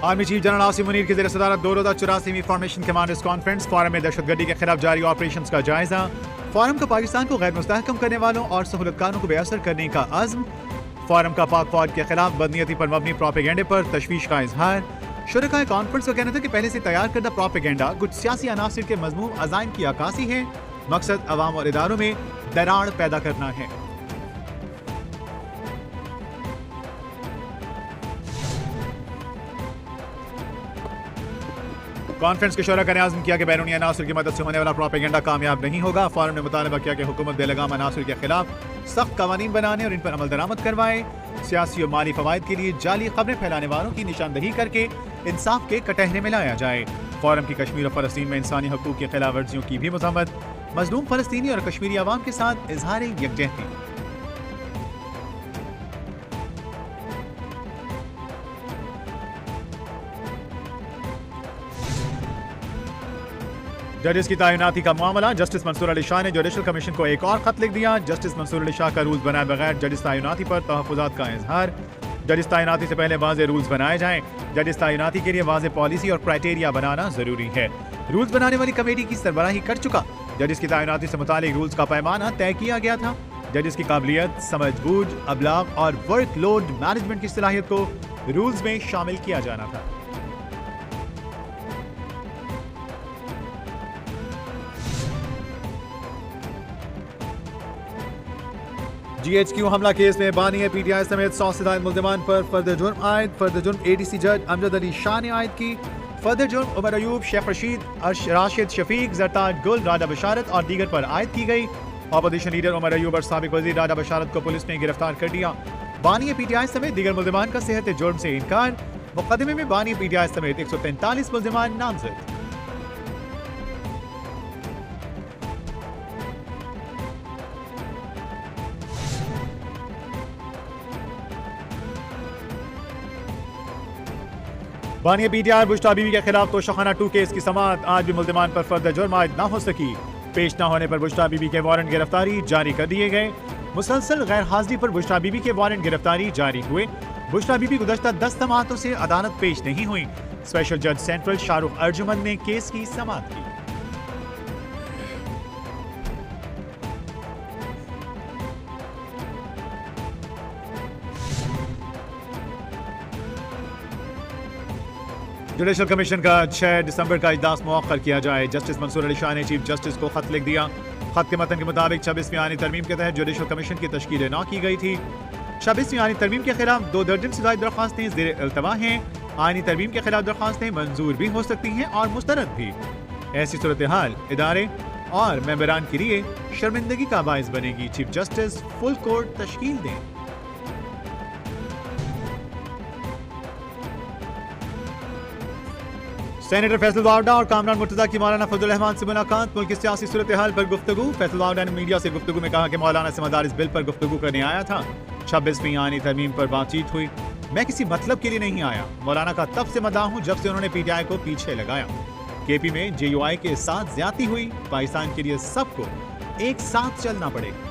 Army chief general Asim Munir की ज़ेर सदारत 2 रोज़ा 84वीं फॉर्मेशन कमांडर्स कॉन्फ्रेंस फोरम में दहशतगर्दी के खिलाफ जारी ऑपरेशन का जायजा। फोरम का पाकिस्तान को गैर मुस्तहकम करने वालों और सहूलतकारों को बेअसर करने का अज़्म। फोरम का पाक फौज के खिलाफ बदनीयती पर मबनी प्रोपेगेंडे पर तशवीश का इजहार। शुरकाए कॉन्फ्रेंस का कहना था कि पहले से तैयार करदा प्रोपेगेंडा कुछ सियासी अनासिर के मजमूम अज़ाइम की अक्कासी है। मकसद अवाम और इदारों में दरार पैदा करना है। कॉन्फ्रेंस के शोरा ने आज़म किया कि बैरूनी अनासर की मदद से होने वाला प्रोपेगेंडा कामयाब नहीं होगा। फोरम ने मुतालबा किया कि हुकूमत बेलगाम अनासर के खिलाफ सख्त कवानीन बनाने और इन पर अमल दरामद करवाए। सियासी और माली फवायद के लिए जाली खबरें फैलाने वालों की निशानदही करके इंसाफ के कटहरे में लाया जाए। फोरम की कश्मीर और फलस्तीन में इंसानी हकूक की खिलाफ वर्जियों की भी मजम्मत। मजलूम फलस्तीनी और कश्मीरी अवाम के साथ इजहार यकजहती। जजेस की तैनाती का मामला। जस्टिस मंसूर अली शाह ने जुडिशल कमीशन को एक और खत लिख दिया। जस्टिस मंसूर अली शाह का रूल्स बनाए बगैर जजेस तैनाती पर तहफ़्फ़ुज़ात का इजहार। जजेस तैनाती से पहले वाज़ेह रूल्स बनाए जाएं। जजेस तैनाती के लिए वाज़ेह पॉलिसी और क्राइटेरिया बनाना जरूरी है। रूल्स बनाने वाली कमेटी की सरबराही कर चुका। जजेस की तैनाती से मुतालिक रूल्स का पैमाना तय किया गया था। जजेस की काबिलियत, समझबूझ, अबलाग और वर्कलोड मैनेजमेंट की सलाहियत को रूल्स में शामिल किया जाना था। GHQ हमला केस में बानी PTI समेत 100 से ज्यादा मुल्ज़िमान पर फर्द जुर्म आयद। फर्द जुर्म ADC जज अमजद अली शाह ने आयद की। फर्द जुर्म उमर अयूब, शेख रशीद, राशिद शफीक, जरताज गुल, राजा बशारत और दीगर पर आयद की गई। अपोजिशन लीडर उमर अयूब और साबिक वज़ीर राजा बशारत को पुलिस ने गिरफ्तार कर लिया। बानी PTI समेत दीगर मुल्ज़िमान का सेहत जुर्म से इनकार। मुकदमे में बानी PTI समेत 143 मुल्ज़िमान नामजद। बानी PTI बुश्ता बीवी के खिलाफ तोशाखाना 2 केस की समाअत। आज भी मुल्ज़िमान पर फर्द जुर्म आयद न हो सकी। पेश न होने पर बुश्ता बीवी के वारंट गिरफ्तारी जारी कर दिए गए। मुसलसल गैर हाजिरी पर बुश्ता बीवी के वारंट गिरफ्तारी जारी हुए। बुश्ता बीवी गुज़श्ता 10 समाअतों से अदालत पेश नहीं हुई। स्पेशल जज सेंट्रल शाहरुख अर्जुमंद ने केस की समाअत की। जुडिशल कमीशन का 6 दिसंबर का इजलास मुअख्खर किया जाए। जस्टिस मंसूर अली शाह ने चीफ जस्टिस को खत लिख दिया। खत के मतन के मुताबिक 26वीं आईनी तरमीम के तहत जुडिशल कमीशन की तश्कील न की गई थी। 26वीं आईनी तरमीम के खिलाफ 2 दर्जन से ज्यादा दरख्वास्तें ज़ेर इल्तवा हैं। आईनी तरमीम के खिलाफ दरख्वास्तें मंजूर भी हो सकती हैं और मुस्तरद भी। ऐसी सूरत हाल इदारे और मेंबरान के लिए शर्मिंदगी का बायस बनेगी। चीफ जस्टिस फुल कोर्ट तश्कील दें। सेनेटर फैसल वावडा और कामरान मुर्तजा की मौलाना फजल रहमान से मुलाकात। मुल्क की सियासी सूरत हाल पर गुफ्तगू। फैसल वावडा ने मीडिया से गुफ्तगू में कहा कि मौलाना से मदारिस बिल पर गुफ्तगू करने आया था। 26वीं आईनी तरमीम पर बातचीत हुई। मैं किसी मतलब के लिए नहीं आया। मौलाना का तब से मदाह हूँ जब से उन्होंने PTI को पीछे लगाया। KP में JUI के साथ ज्यादती हुई। पाकिस्तान के लिए सबको एक साथ चलना पड़ेगा।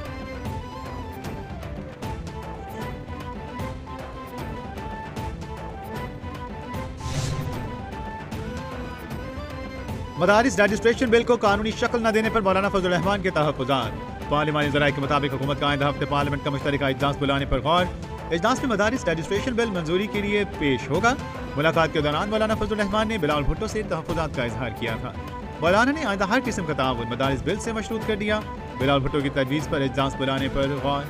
मदारिस रजिस्ट्रेशन बिल को कानूनी शक्ल न देने पर मौलाना फजल रहमान के तहफ़्फ़ुज़ात। पार्लिमानी ज़राए के मुताबिक हुकूमत का आइंदा हफ्ते पार्लियामेंट का मुश्तरका इजलास बुलाने पर गौर। इजलास में मदारिस रजिस्ट्रेशन बिल मंजूरी के लिए पेश होगा। मुलाकात के दौरान मौलाना फजल रहमान ने बिलावल भुट्टो से तहफ़्फ़ुज़ात का इजहार किया था। मौलाना ने आइंदा हर किस्म का ताउन मदारिस बिल से मशरूत कर दिया। बिलावल भुट्टो की तजवीज़ पर इजलास बुलाने पर गौर।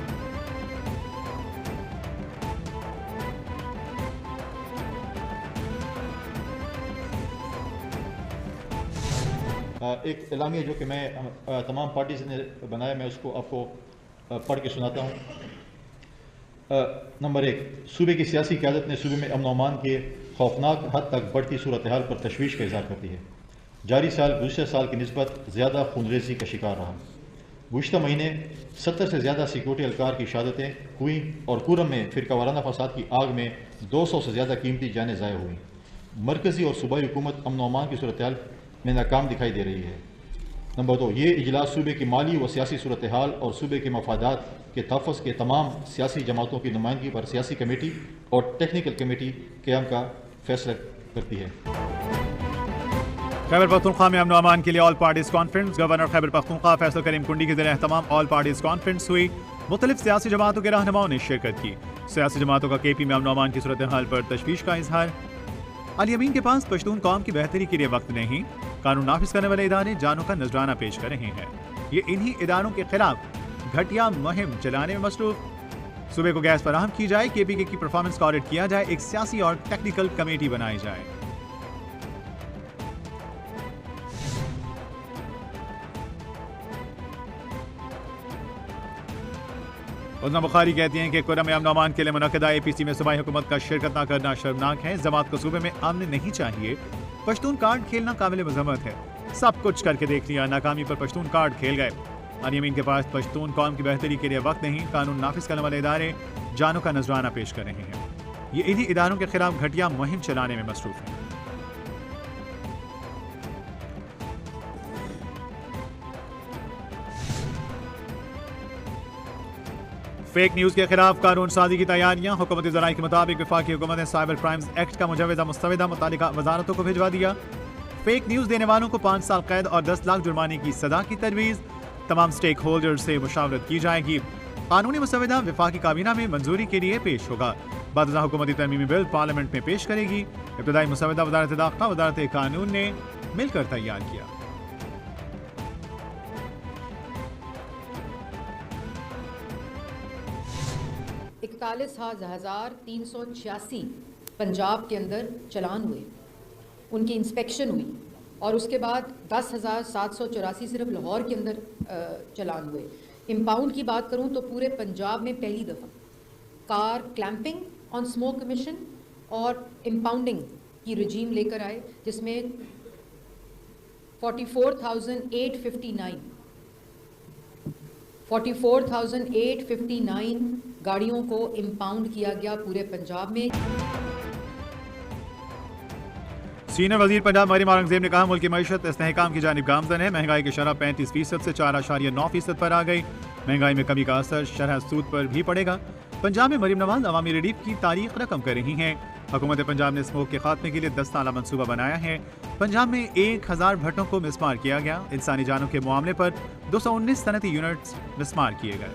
एक एलामिया जो कि मैं तमाम पार्टीज ने बनाया, मैं उसको आपको पढ़ के सुनाता हूँ। नंबर 1, सूबे की सियासी क़यादत ने सूबे में अमन अमान के खौफनाक हद तक बढ़ती सूरत हाल पर तशवीश का इज़हार करती है। जारी साल गुज़श्ता साल की निस्बत ज़्यादा खूनरेज़ी का शिकार रहा। गुज़श्ता महीने 70 से ज़्यादा सिक्योरिटी एहलकार की शहादतें हुई और कुरम में फ़िरकावाराना फसाद की आग में 200 से ज़्यादा कीमती जानें ज़ाया हुई। मरकज़ी और सूबाई हुकूमत अमन अमान की सूरत हाल में नाकाम दिखाई दे रही है। नंबर 2, ये इजलास सूबे की माली व सियासी सूरत हाल और सूबे के मफादात के तहफ़्फ़ुज़ के तमाम सियासी जमातों की नुमाइंदगी पर सियासी कमेटी और टेक्निकल कमेटी क़याम का फैसला करती है। खैबर पख्तूनख्वा में अमन व अमान के लिए all parties conference. Governor Khyber Pakhtunkhwa Faisal Karim Kundi के ज़ेर एहतमाम ऑल पार्टीज कॉन्फ्रेंस हुई। मुख्तलिफ सियासी जमातों के रहनुमाओं ने शिरकत की। सियासी जमातों का KP में अमन व अमान की सूरत हाल पर तशवीश का इजहार। अल यमीन के पास पश्तून कौम की बेहतरी के लिए वक्त नहीं, कानून नाफिज करने वाले इदारे जानों का नजराना पेश कर रहे हैं। ये इन्हीं इदारों के खिलाफ घटिया मुहिम चलाने में मसरूफ। सूबे को गैस फराहम की जाए, KPK की परफॉर्मेंस का ऑडिट किया जाए, एक सियासी और टेक्निकल कमेटी बनाई जाए। उज़्मा बुखारी कहती हैं कि कुर्रम अमन अमान के लिए मुनक़दा APC में सूबाई हुकूमत का शिरकत न करना शर्मनाक है। जमात को सूबे में अमन नहीं चाहिए। पश्तून कार्ड खेलना काबिल मज़म्मत है। सब कुछ करके देख लिया, नाकामी पर पश्तून कार्ड खेल गए। अल यमीन के पास पश्तून कौम की बेहतरी के लिए वक्त नहीं, कानून नाफिज करने वाले इदारे जानों का नजराना पेश कर रहे हैं। ये इन्हीं इदारों के खिलाफ घटिया मुहिम चलाने में मसरूफ हैं। फेक न्यूज के खिलाफ कानून साजी की तैयारियां। हुकूमती ज़राए के मुताबिक वफाकी हुकूमत ने साइबर क्राइम्स एक्ट का मुजवज़ा मुस्तविदा मुतालिका वजारतों को भिजवा दिया। फेक न्यूज देने वालों को 5 साल कैद और 10 लाख जुर्माने की सजा की तजवीज़। तमाम स्टेक होल्डर से मुशावरत की जाएगी। कानूनी मुसवदा वफाकी काबीना में मंजूरी के लिए पेश होगा। बादशाह हुकूमती तरमीमी बिल पार्लियामेंट में पेश करेगी। इब्तदाई मुसवदा वजारत दाखिला वजारत कानून ने मिलकर तैयार किया। 41,386 पंजाब के अंदर चलान हुए, उनकी इंस्पेक्शन हुई और उसके बाद 10,784 सिर्फ लाहौर के अंदर चलान हुए। इम्पाउंड की बात करूं तो पूरे पंजाब में पहली दफ़ा car clamping on smoke commission और इम्पाउंडिंग की रजीम लेकर आए, जिसमें 44,859 गाड़ियों को इम्पाउंड किया गया पूरे पंजाब में। सीनियर वजीर पंजाब मरीम औरंगजेब ने कहा, मुल्क की मईशत इस्तेहकाम की जानिब गामजन है। महंगाई की शरह 35% से 4.9% पर आ गई। महंगाई में कमी का असर शरह सूद पर भी पड़ेगा। पंजाब में मरीम नवाज अवामी रिलीफ की तारीख रकम कर रही हैं। हुकूमत पंजाब ने स्मोक के खात्मे के लिए 10 साला मंसूबा बनाया है। पंजाब में 1000 भट्टों को मिसमार किया गया। इंसानी जानों के मामले पर 219 सनती यूनिट्स मिसमार किए गए।